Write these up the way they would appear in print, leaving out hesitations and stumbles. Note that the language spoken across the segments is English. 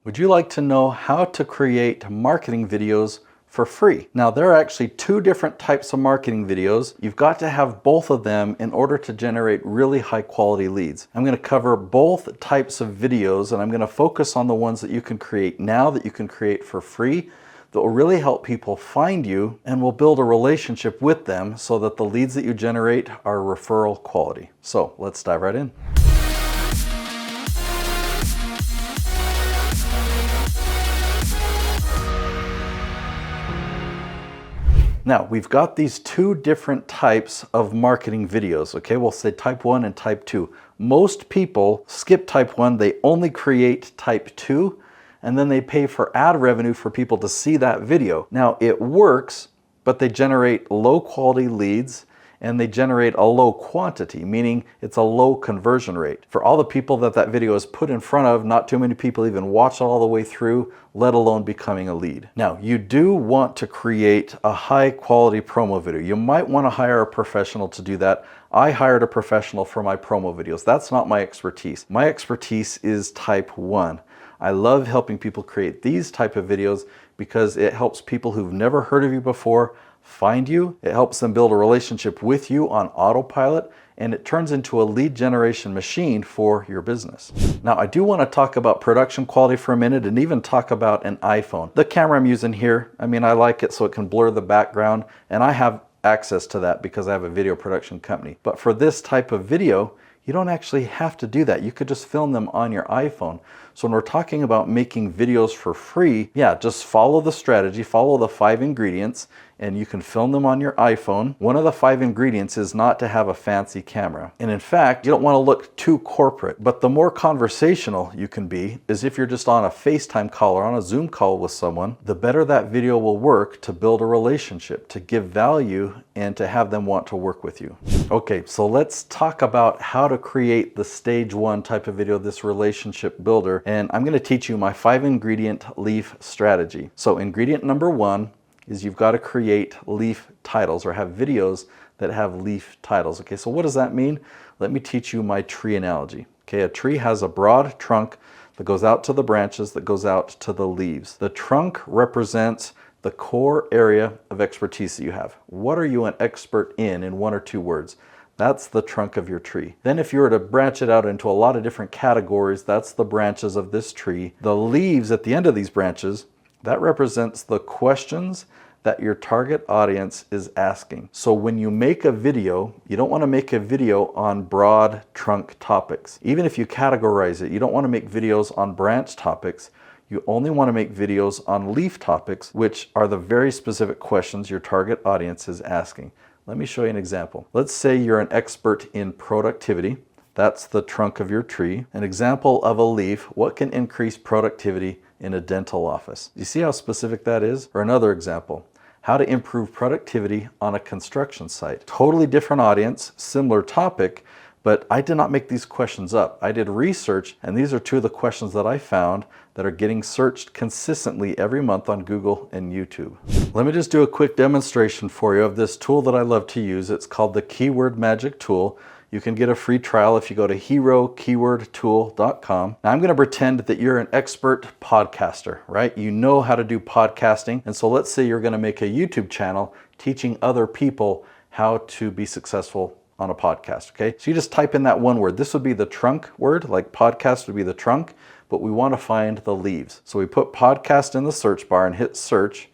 Would you like to know how to create marketing videos for free? Now, there are actually two different types of marketing videos. You've got to have both of them in order to generate really high quality leads. I'm going to cover both types of videos, and I'm going to focus on the ones that you can create now, that you can create for free, that will really help people find you and will build a relationship with them so that the leads that you generate are referral quality. So let's dive right in. Now, we've got these two different types of marketing videos, okay? We'll say type 1 and type 2. Most people skip type 1, they only create type 2, and then they pay for ad revenue for people to see that video. Now, it works, but they generate low quality leads and they generate a low quantity, meaning it's a low conversion rate. For all the people that video is put in front of, not too many people even watch it all the way through, let alone becoming a lead. Now, you do want to create a high quality promo video. You might want to hire a professional to do that. I hired a professional for my promo videos. That's not my expertise. My expertise is type 1. I love helping people create these type of videos because it helps people who've never heard of you before find you. It helps them build a relationship with you on autopilot, and it turns into a lead generation machine for your business. Now, I do want to talk about production quality for a minute and even talk about an iPhone. The camera I'm using here, I like it so it can blur the background, and I have access to that because I have a video production company. But for this type of video, you don't actually have to do that. You could just film them on your iPhone. So when we're talking about making videos for free, yeah, just follow the strategy, follow the 5 ingredients, and you can film them on your iPhone. One of the 5 ingredients is not to have a fancy camera. And in fact, you don't want to look too corporate, but the more conversational you can be is if you're just on a FaceTime call or on a Zoom call with someone, the better that video will work to build a relationship, to give value, and to have them want to work with you. Okay, so let's talk about how to create the stage 1 type of video, this relationship builder. And I'm going to teach you my 5 ingredient leaf strategy. So ingredient number 1 is you've got to create leaf titles or have videos that have leaf titles. Okay, so what does that mean? Let me teach you my tree analogy. Okay, a tree has a broad trunk that goes out to the branches, that goes out to the leaves. The trunk represents the core area of expertise that you have. What are you an expert in 1 or 2 words? That's the trunk of your tree. Then if you were to branch it out into a lot of different categories, that's the branches of this tree. The leaves at the end of these branches, that represents the questions that your target audience is asking. So when you make a video, you don't want to make a video on broad trunk topics. Even if you categorize it, you don't want to make videos on branch topics. You only want to make videos on leaf topics, which are the very specific questions your target audience is asking. Let me show you an example. Let's say you're an expert in productivity. That's the trunk of your tree. An example of a leaf, what can increase productivity in a dental office? You see how specific that is? Or another example, how to improve productivity on a construction site. Totally different audience, similar topic, but I did not make these questions up. I did research, and these are 2 of the questions that I found that are getting searched consistently every month on Google and YouTube. Let me just do a quick demonstration for you of this tool that I love to use. It's called the Keyword Magic Tool. You can get a free trial if you go to herokeywordtool.com. Now I'm going to pretend that you're an expert podcaster, right? You know how to do podcasting. And so let's say you're going to make a YouTube channel teaching other people how to be successful on a podcast, okay? So you just type in that 1 word. This would be the trunk word, like podcast would be the trunk, but we want to find the leaves. So we put podcast in the search bar and hit search.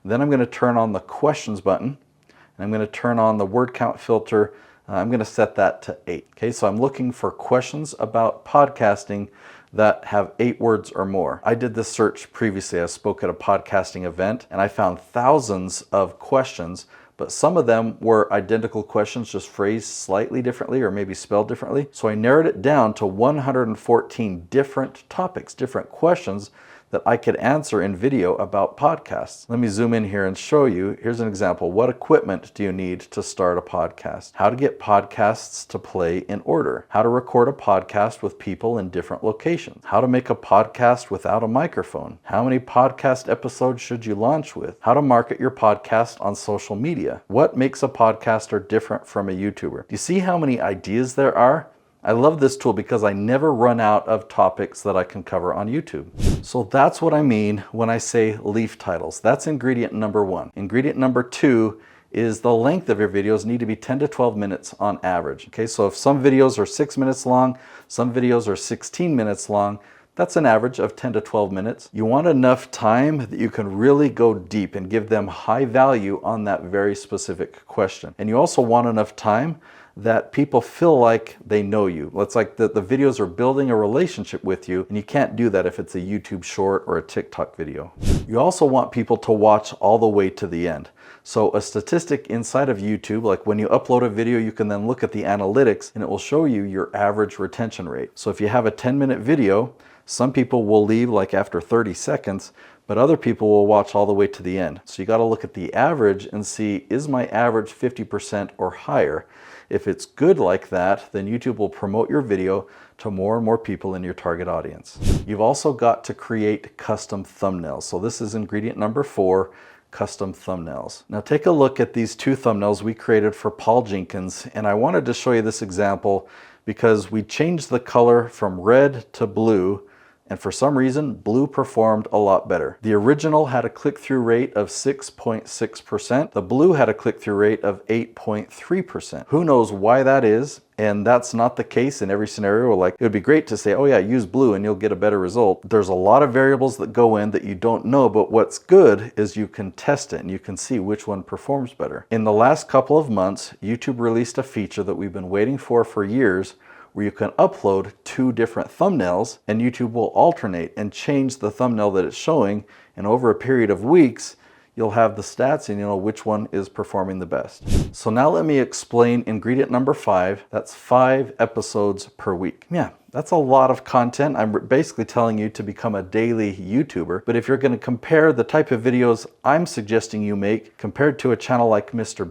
Then I'm going to turn on the questions button, and I'm going to turn on the word count filter. I'm going to set that to 8. Okay, so I'm looking for questions about podcasting that have 8 words or more. I did this search previously. I spoke at a podcasting event, and I found thousands of questions, but some of them were identical questions, just phrased slightly differently or maybe spelled differently. So I narrowed it down to 114 different topics, different questions that I could answer in video about podcasts. Let me zoom in here and show you. Here's an example. What equipment do you need to start a podcast? How to get podcasts to play in order? How to record a podcast with people in different locations? How to make a podcast without a microphone? How many podcast episodes should you launch with? How to market your podcast on social media? What makes a podcaster different from a YouTuber? Do you see how many ideas there are? I love this tool because I never run out of topics that I can cover on YouTube. So that's what I mean when I say leaf titles. That's ingredient number 1. Ingredient number 2 is the length of your videos need to be 10 to 12 minutes on average. Okay, so if some videos are 6 minutes long, some videos are 16 minutes long, that's an average of 10 to 12 minutes. You want enough time that you can really go deep and give them high value on that very specific question. And you also want enough time that people feel like they know you. It's like the videos are building a relationship with you, and you can't do that if it's a YouTube short or a TikTok video. You also want people to watch all the way to the end. So a statistic inside of YouTube, like when you upload a video, you can then look at the analytics and it will show you your average retention rate. So if you have a 10-minute video, some people will leave like after 30 seconds, but other people will watch all the way to the end. So you got to look at the average and see, is my average 50% or higher? If it's good like that, then YouTube will promote your video to more and more people in your target audience. You've also got to create custom thumbnails. So this is ingredient number 4, custom thumbnails. Now take a look at these 2 thumbnails we created for Paul Jenkins, and I wanted to show you this example because we changed the color from red to blue, and for some reason, blue performed a lot better. The original had a click-through rate of 6.6%. The blue had a click-through rate of 8.3%. Who knows why that is? And that's not the case in every scenario. Like, it would be great to say, oh yeah, use blue and you'll get a better result. There's a lot of variables that go in that you don't know, but what's good is you can test it and you can see which one performs better. In the last couple of months, YouTube released a feature that we've been waiting for years, where you can upload 2 different thumbnails and YouTube will alternate and change the thumbnail that it's showing, and over a period of weeks you'll have the stats and you'll know which one is performing the best. So now let me explain ingredient number 5. That's 5 episodes per week. Yeah, that's a lot of content. I'm basically telling you to become a daily YouTuber, but if you're going to compare the type of videos I'm suggesting you make compared to a channel like Mr.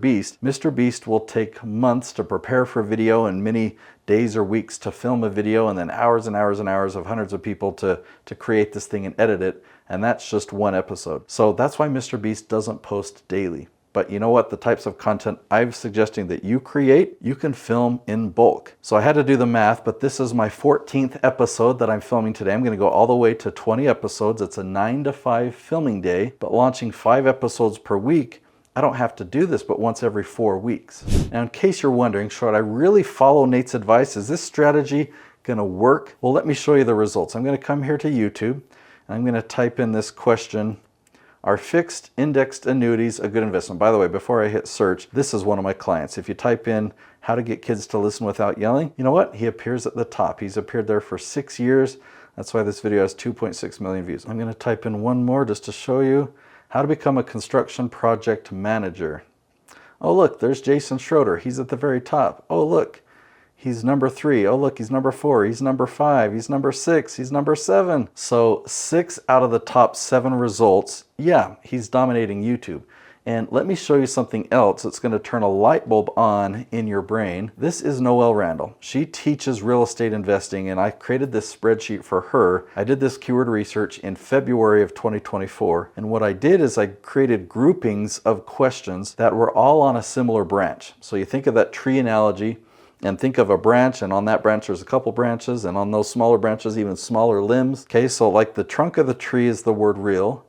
Beast will take months to prepare for a video and many days or weeks to film a video, and then hours and hours and hours of hundreds of people to create this thing and edit it, and that's just 1 episode. So that's why Mr. Beast doesn't post daily. But you know what? The types of content I'm suggesting that you create, you can film in bulk. So I had to do the math, but this is my 14th episode that I'm filming today. I'm going to go all the way to 20 episodes. It's a 9 to 5 filming day, but launching 5 episodes per week, I don't have to do this but once every 4 weeks. Now, in case you're wondering, should I really follow Nate's advice? Is this strategy going to work? Well, let me show you the results. I'm going to come here to YouTube, and I'm going to type in this question: are fixed indexed annuities a good investment? By the way, before I hit search, this is one of my clients. If you type in how to get kids to listen without yelling, you know what? He appears at the top. He's appeared there for 6 years. That's why this video has 2.6 million views. I'm going to type in one more just to show you how to become a construction project manager. Oh look, there's Jason Schroeder. He's at the very top. Oh look, he's number 3. Oh look, he's number 4. He's number 5. He's number 6. He's number 7. So 6 out of the top 7 results, yeah, he's dominating YouTube. And let me show you something else that's going to turn a light bulb on in your brain. This is Noelle Randall. She teaches real estate investing, and I created this spreadsheet for her. I did this keyword research in February of 2024, and what I did is I created groupings of questions that were all on a similar branch. So you think of that tree analogy, and think of a branch, and on that branch there's a couple branches, and on those smaller branches even smaller limbs. Okay, so like the trunk of the tree is the word real.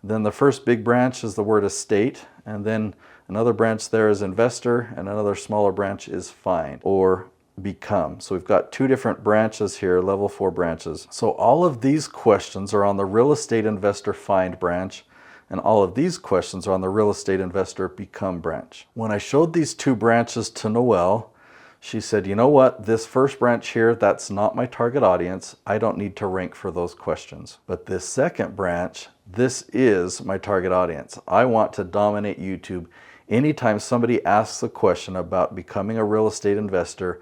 Then the first big branch is the word estate, and then another branch there is investor, and another smaller branch is find or become. So we've got 2 different branches here, level 4 branches. So all of these questions are on the real estate investor find branch, and all of these questions are on the real estate investor become branch. When I showed these 2 branches to Noelle, she said, you know what, this first branch here, that's not my target audience. I don't need to rank for those questions. But this second branch, this is my target audience. I want to dominate YouTube. Anytime somebody asks a question about becoming a real estate investor,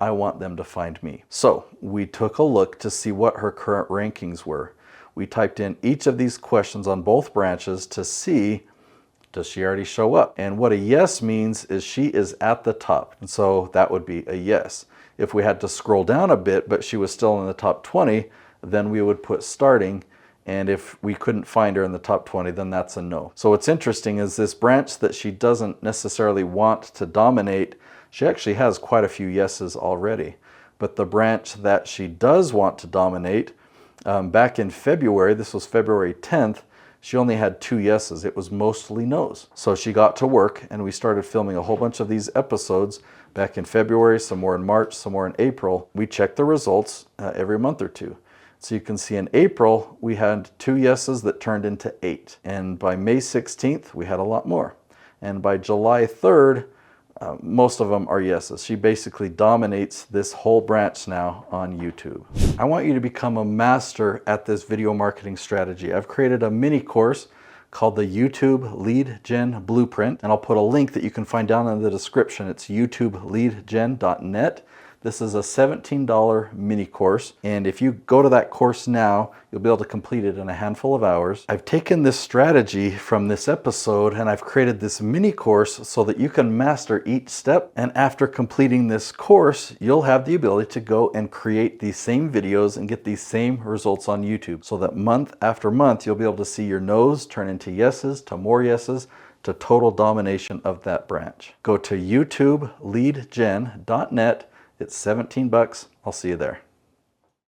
I want them to find me. So we took a look to see what her current rankings were. We typed in each of these questions on both branches to see, does she already show up? And what a yes means is she is at the top. And so that would be a yes. If we had to scroll down a bit, but she was still in the top 20, then we would put starting. And if we couldn't find her in the top 20, then that's a no. So what's interesting is this branch that she doesn't necessarily want to dominate, she actually has quite a few yeses already. But the branch that she does want to dominate, back in February, this was February 10th, she only had 2 yeses. It was mostly no's. So she got to work and we started filming a whole bunch of these episodes back in February, some more in March, some more in April. We checked the results every month or two. So you can see in April, we had 2 yeses that turned into 8. And by May 16th, we had a lot more. And by July 3rd, most of them are yeses. She basically dominates this whole branch now on YouTube. I want you to become a master at this video marketing strategy. I've created a mini course called the YouTube Lead Gen Blueprint, and I'll put a link that you can find down in the description. It's youtubeleadgen.net. This is a $17 mini course, and if you go to that course now, you'll be able to complete it in a handful of hours. I've taken this strategy from this episode and I've created this mini course so that you can master each step, and after completing this course, you'll have the ability to go and create these same videos and get these same results on YouTube, so that month after month, you'll be able to see your no's turn into yeses, to more yeses, to total domination of that branch. Go to youtubeleadgen.net. It's $17. I'll see you there.